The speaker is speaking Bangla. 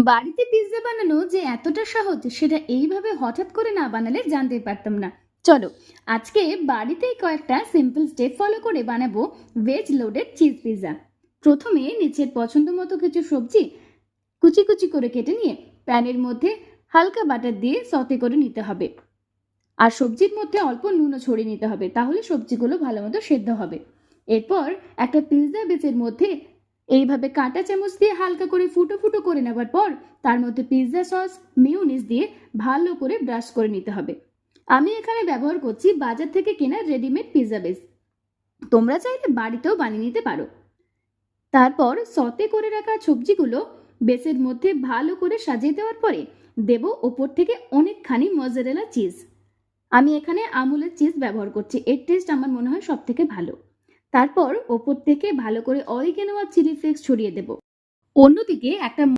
বাড়িতে পিৎজা বানানো যে এতটা সহজ সেটা এইভাবে হঠাৎ করে না বানালে জানতে পারতাম না। চলো আজকে বাড়িতেই কয়েকটা সিম্পল স্টেপ ফলো করে বানাবো ভেজ লোডেড চিজ পিৎজা। প্রথমে নিচের পছন্দ মতো কিছু সবজি কুচি কুচি করে কেটে নিয়ে প্যানের মধ্যে হালকা বাটার দিয়ে সতে করে নিতে হবে। আর সবজির মধ্যে অল্প নুনও ছড়িয়ে নিতে হবে, তাহলে সবজিগুলো ভালো মতো সেদ্ধ হবে। এরপর একটা পিৎজা বেসের মধ্যে এইভাবে কাঁটা চামচ দিয়ে হালকা করে ফুটো ফুটো করে নেবার পর তার মধ্যে পিৎজা সস মিউনিস দিয়ে ভালো করে ব্রাশ করে নিতে হবে। আমি এখানে ব্যবহার করছি বাজার থেকে কেনা রেডিমেড পিৎজা বেস, তোমরা চাইলে বাড়িতেও বানিয়ে নিতে পারো। তারপর সতে করে রাখা সবজিগুলো বেসের মধ্যে ভালো করে সাজিয়ে দেওয়ার পরে দেব ওপর থেকে অনেকখানি মজারেলা চিজ। আমি এখানে আমুলের চিজ ব্যবহার করছি, এর টেস্ট আমার মনে হয় সব থেকে ভালো। তারপর ওপর থেকে ভালো করে অরিগেনো আর চিলি ফ্লেক্স ছড়িয়ে দেব। অন্যদিকে একটা